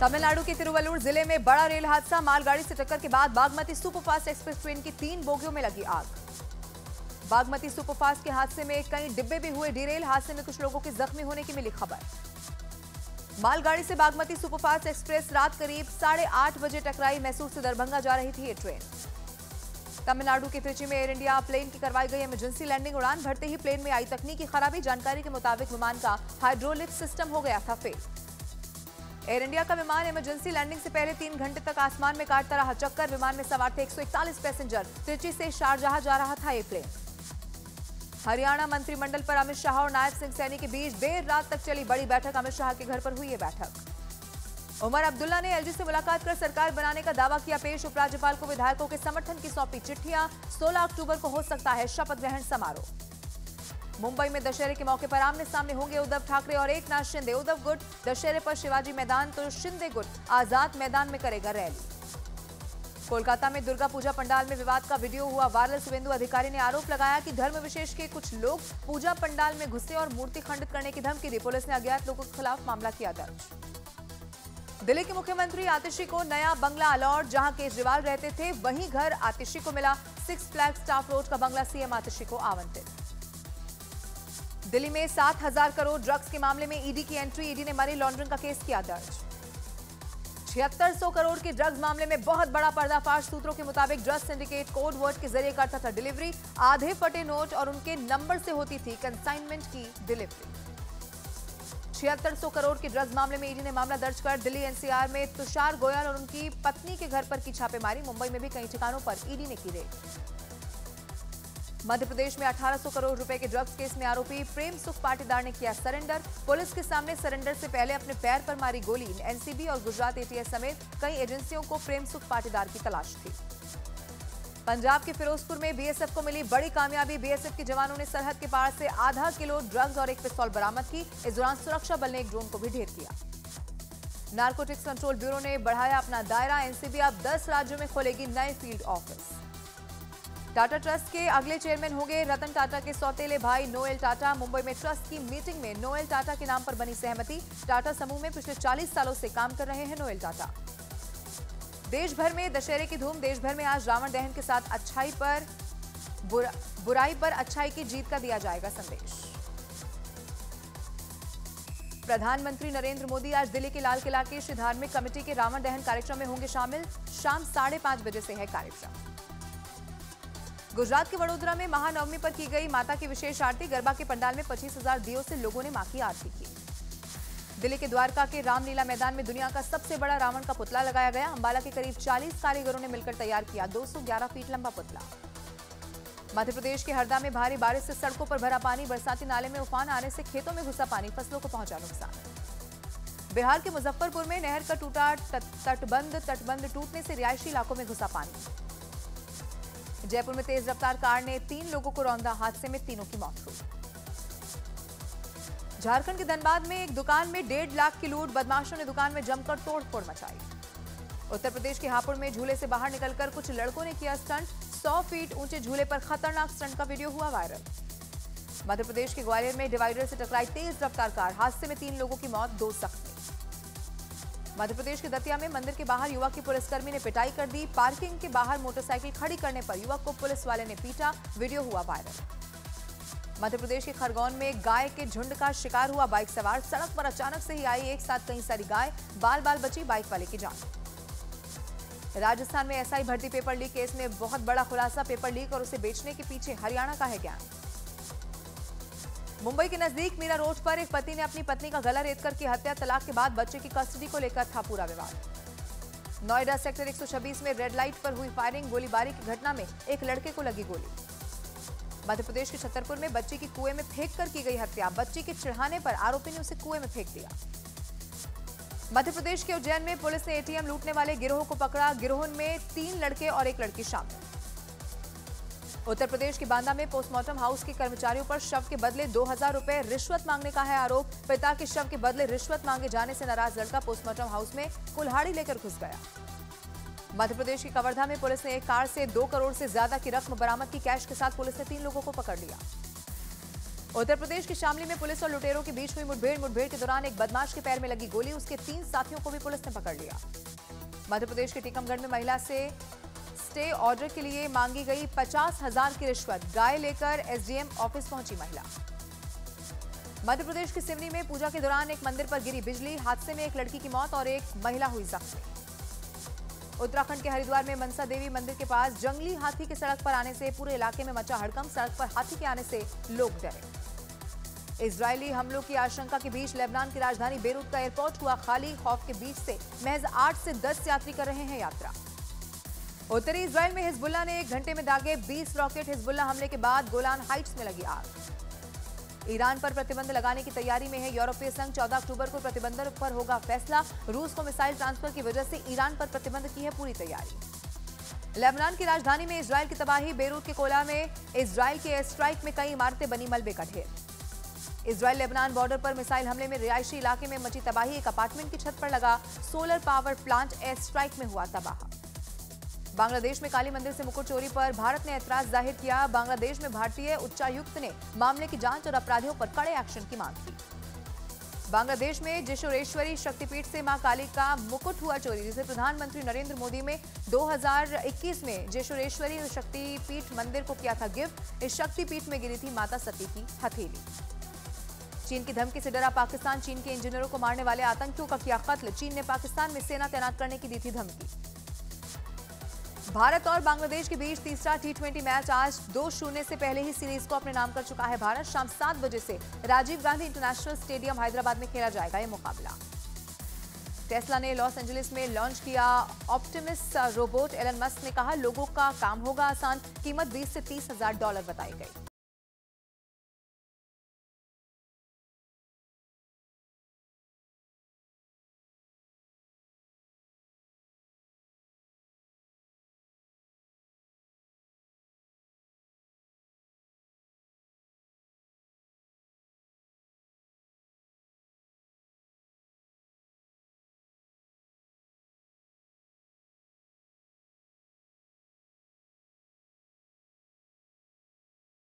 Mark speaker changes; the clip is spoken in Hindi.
Speaker 1: तमिलनाडु के तिरुवल्लुर जिले में बड़ा रेल हादसा। मालगाड़ी से टक्कर के बाद बागमती सुपरफास्ट एक्सप्रेस ट्रेन की 3 बोगियों में लगी आग। बागमती सुपरफास्ट के हादसे में कई डिब्बे भी हुए डिरेल। हादसे में कुछ लोगों के जख्मी होने की मिली खबर। मालगाड़ी से बागमती सुपरफास्ट एक्सप्रेस रात करीब 8:30 बजे टकराई। मैसूर से दरभंगा जा रही थी ये ट्रेन। तमिलनाडु के त्रिची में एयर इंडिया प्लेन की करवाई गई इमरजेंसी लैंडिंग। उड़ान भरते ही प्लेन में आई तकनीकी खराबी। जानकारी के मुताबिक विमान का हाइड्रोलिक सिस्टम हो गया था फेल। एयर इंडिया का विमान इमरजेंसी लैंडिंग से पहले 3 घंटे तक आसमान में काटता रहा चक्कर। विमान में सवार थे 141 पैसेंजर। त्रिची से शारजाह जा रहा था ये प्लेन। हरियाणा मंत्रिमंडल पर अमित शाह और नायब सिंह सैनी के बीच देर रात तक चली बड़ी बैठक। अमित शाह के घर पर हुई ये बैठक। उमर अब्दुल्ला ने एलजी से मुलाकात कर सरकार बनाने का दावा किया पेश। उपराज्यपाल को विधायकों के समर्थन की सौंपी चिट्ठियां। 16 अक्टूबर को हो सकता है शपथ ग्रहण समारोह। मुंबई में दशहरे के मौके पर आमने सामने होंगे उद्धव ठाकरे और एकनाथ शिंदे। उद्धव गुट दशहरे पर शिवाजी मैदान तो शिंदे गुट आजाद मैदान में करेगा रैली। कोलकाता में दुर्गा पूजा पंडाल में विवाद का वीडियो हुआ वायरल। शुभेंदु अधिकारी ने आरोप लगाया कि धर्म विशेष के कुछ लोग पूजा पंडाल में घुसे और मूर्ति खंडित करने की धमकी दी। पुलिस ने अज्ञात लोगों के खिलाफ मामला किया दर्ज। दिल्ली के मुख्यमंत्री आतिशी को नया बंगला अलॉट। जहां केजरीवाल रहते थे वहीं घर आतिशी को मिला। 6 फ्लैग स्टाफ रोड का बंगला सीएम आतिशी को आवंटित। दिल्ली में 7,000 करोड़ ड्रग्स के मामले में ईडी की एंट्री। ईडी ने मनी लॉन्ड्रिंग का केस किया दर्ज। 7600 करोड़ के ड्रग्स मामले में बहुत बड़ा पर्दाफाश। सूत्रों के मुताबिक ड्रग्स सिंडिकेट कोड वर्ड के जरिए करता था डिलीवरी। आधे फटे नोट और उनके नंबर से होती थी कंसाइनमेंट की डिलीवरी। 7600 करोड़ के ड्रग्स मामले में ईडी ने मामला दर्ज कर दिल्ली एनसीआर में तुषार गोयल और उनकी पत्नी के घर पर की छापेमारी। मुंबई में भी कई ठिकानों पर ईडी ने की रेड। मध्य प्रदेश में 1800 करोड़ रुपए के ड्रग्स केस में आरोपी प्रेम सुख पाटीदार ने किया सरेंडर। पुलिस के सामने सरेंडर से पहले अपने पैर पर मारी गोली। एनसीबी और गुजरात एटीएस समेत कई एजेंसियों को प्रेम सुख पाटीदार की तलाश थी। पंजाब के फिरोजपुर में बीएसएफ को मिली बड़ी कामयाबी। बीएसएफ के जवानों ने सरहद के पार से आधा किलो ड्रग्स और एक पिस्तौल बरामद की। इस दौरान सुरक्षा बल ने एक ड्रोन को भी ढेर किया। नारकोटिक्स कंट्रोल ब्यूरो ने बढ़ाया अपना दायरा। एनसीबी अब 10 राज्यों में खोलेगी नए फील्ड ऑफिस। टाटा ट्रस्ट के अगले चेयरमैन होंगे रतन टाटा के सौतेले भाई नोएल टाटा। मुंबई में ट्रस्ट की मीटिंग में नोएल टाटा के नाम पर बनी सहमति। टाटा समूह में पिछले 40 सालों से काम कर रहे हैं नोएल टाटा। देश भर में दशहरे की धूम। देश भर में आज रावण दहन के साथ बुराई पर अच्छाई की जीत का दिया जाएगा संदेश। प्रधानमंत्री नरेंद्र मोदी आज दिल्ली के लाल किला की श्री धार्मिक कमेटी के रावण दहन कार्यक्रम में होंगे शामिल। शाम 5:30 बजे से है कार्यक्रम। गुजरात के वडोदरा में महानवमी पर की गई माता की विशेष आरती। गरबा के पंडाल में 25,000 दियों से लोगों ने मां की आरती की। दिल्ली के द्वारका के रामलीला मैदान में दुनिया का सबसे बड़ा रावण का पुतला लगाया गया। अंबाला के करीब 40 कारीगरों ने मिलकर तैयार किया 211 फीट लंबा पुतला। मध्य प्रदेश के हरदा में भारी बारिश से सड़कों पर भरा पानी। बरसाती नाले में उफान आने से खेतों में घुसा पानी। फसलों को पहुंचा नुकसान। बिहार के मुजफ्फरपुर में नहर का टूटा तटबंध टूटने से रिहायशी इलाकों में घुसा पानी। जयपुर में तेज रफ्तार कार ने 3 लोगों को रौंदा। हादसे में 3 की मौत हुई। झारखंड के धनबाद में एक दुकान में 1.5 लाख की लूट। बदमाशों ने दुकान में जमकर तोड़फोड़ मचाई। उत्तर प्रदेश के हापुड़ में झूले से बाहर निकलकर कुछ लड़कों ने किया स्टंट। 100 फीट ऊंचे झूले पर खतरनाक स्टंट का वीडियो हुआ वायरल। मध्य प्रदेश के ग्वालियर में डिवाइडर से टकराई तेज रफ्तार कार। हादसे में 3 लोगों की मौत, 2 जख्मी। मध्य प्रदेश के दतिया में मंदिर के बाहर युवक की पुलिसकर्मी ने पिटाई कर दी। पार्किंग के बाहर मोटरसाइकिल खड़ी करने पर युवक को पुलिस वाले ने पीटा। वीडियो हुआ वायरल। मध्य प्रदेश के खरगोन में गाय के झुंड का शिकार हुआ बाइक सवार। सड़क पर अचानक से ही आई एक साथ कई सारी गाय। बाल बाल बची बाइक वाले की जान। राजस्थान में एसआई भर्ती पेपर लीक केस में बहुत बड़ा खुलासा। पेपर लीक और उसे बेचने के पीछे हरियाणा का है ज्ञान। मुंबई के नजदीक मीरा रोड पर एक पति ने अपनी पत्नी का गला रेतकर की हत्या। तलाक के बाद बच्चे की कस्टडी को लेकर था पूरा विवाद। नोएडा सेक्टर 126 में रेड लाइट पर हुई फायरिंग। गोलीबारी की घटना में एक लड़के को लगी गोली। मध्य प्रदेश के छतरपुर में बच्ची की कुएं में फेंक कर की गई हत्या। बच्ची के चिढ़ाने पर आरोपी ने उसे कुएं में फेंक दिया। मध्य प्रदेश के उज्जैन में पुलिस ने एटीएम लूटने वाले गिरोह को पकड़ा। गिरोह में 3 लड़के और एक लड़की शामिल। उत्तर प्रदेश के बांदा में पोस्टमार्टम हाउस के कर्मचारियों पर शव के बदले 2000 रुपए रिश्वत मांगने का है आरोप। पिता के शव के बदले रिश्वत मांगे जाने से नाराज लड़का पोस्टमार्टम हाउस में कुल्हाड़ी लेकर घुस गया। मध्य प्रदेश के कवर्धा में पुलिस ने एक कार से 2 करोड़ से ज्यादा की रकम बरामद की। कैश के साथ पुलिस ने 3 लोगों को पकड़ लिया। उत्तर प्रदेश के शामली में पुलिस और लुटेरों के बीच हुई मुठभेड़ के दौरान एक बदमाश के पैर में लगी गोली, उसके 3 साथियों को भी पुलिस ने पकड़ लिया। मध्य प्रदेश के टीकमगढ़ में महिला से स्टे ऑर्डर के लिए मांगी गई 50,000 की रिश्वत, गाय लेकर एसडीएम ऑफिस पहुंची महिला। मध्य प्रदेश के सिवनी में पूजा के दौरान एक मंदिर पर गिरी बिजली, हादसे में एक लड़की की मौत और एक महिला हुई जख्मी। उत्तराखंड के हरिद्वार में मनसा देवी मंदिर के पास जंगली हाथी के सड़क पर आने से पूरे इलाके में मचा हड़कंप, सड़क पर हाथी के आने से लोग डरे। इजरायली हमलों की आशंका के बीच लेबनान की राजधानी बेरूत का एयरपोर्ट हुआ खाली, खौफ के बीच से महज 8 से 10 यात्री कर रहे हैं यात्रा। उत्तरी इजराइल में हिजबुल्लाह ने 1 घंटे में दागे 20 रॉकेट, हिजबुल्लाह हमले के बाद गोलान हाइट्स में लगी आग। ईरान पर प्रतिबंध लगाने की तैयारी में है यूरोपीय संघ, 14 अक्टूबर को प्रतिबंधों पर होगा फैसला। रूस को मिसाइल ट्रांसफर की वजह से ईरान पर प्रतिबंध की है पूरी तैयारी। लेबनान की राजधानी में इजराइल की तबाही, बेरूत के कोला में इजराइल के एयर स्ट्राइक में कई इमारतें बनी मलबे का ढेर। इजराइल लेबनान बॉर्डर पर मिसाइल हमले में रिहायशी इलाके में मची तबाही, एक अपार्टमेंट की छत पर लगा solar power plant air strike में हुआ तबाह। बांग्लादेश में काली मंदिर से मुकुट चोरी पर भारत ने ऐतराज जाहिर किया। बांग्लादेश में भारतीय उच्चायुक्त ने मामले की जांच और अपराधियों पर कड़े एक्शन की मांग की। बांग्लादेश में जेशोरेश्वरी शक्तिपीठ से मां काली का मुकुट हुआ चोरी, जिसे प्रधानमंत्री नरेंद्र मोदी में 2021 में जेशोरेश्वरी शक्तिपीठ मंदिर को किया था गिफ्ट। इस शक्तिपीठ में गिरी थी माता सती की हथेली। चीन की धमकी से डरा पाकिस्तान, चीन के इंजीनियरों को मारने वाले आतंकियों का किया कत्ल, चीन ने पाकिस्तान में सेना तैनात करने की दी थी धमकी। भारत और बांग्लादेश के बीच तीसरा T20 मैच आज 2-0 से पहले ही सीरीज को अपने नाम कर चुका है भारत। शाम 7 बजे से राजीव गांधी इंटरनेशनल स्टेडियम हैदराबाद में खेला जाएगा ये मुकाबला। टेस्ला ने लॉस एंजलिस में लॉन्च किया ऑप्टिमस रोबोट। एलन मस्क ने कहा लोगों का काम होगा आसान, कीमत $20 से $30,000 बताई गई।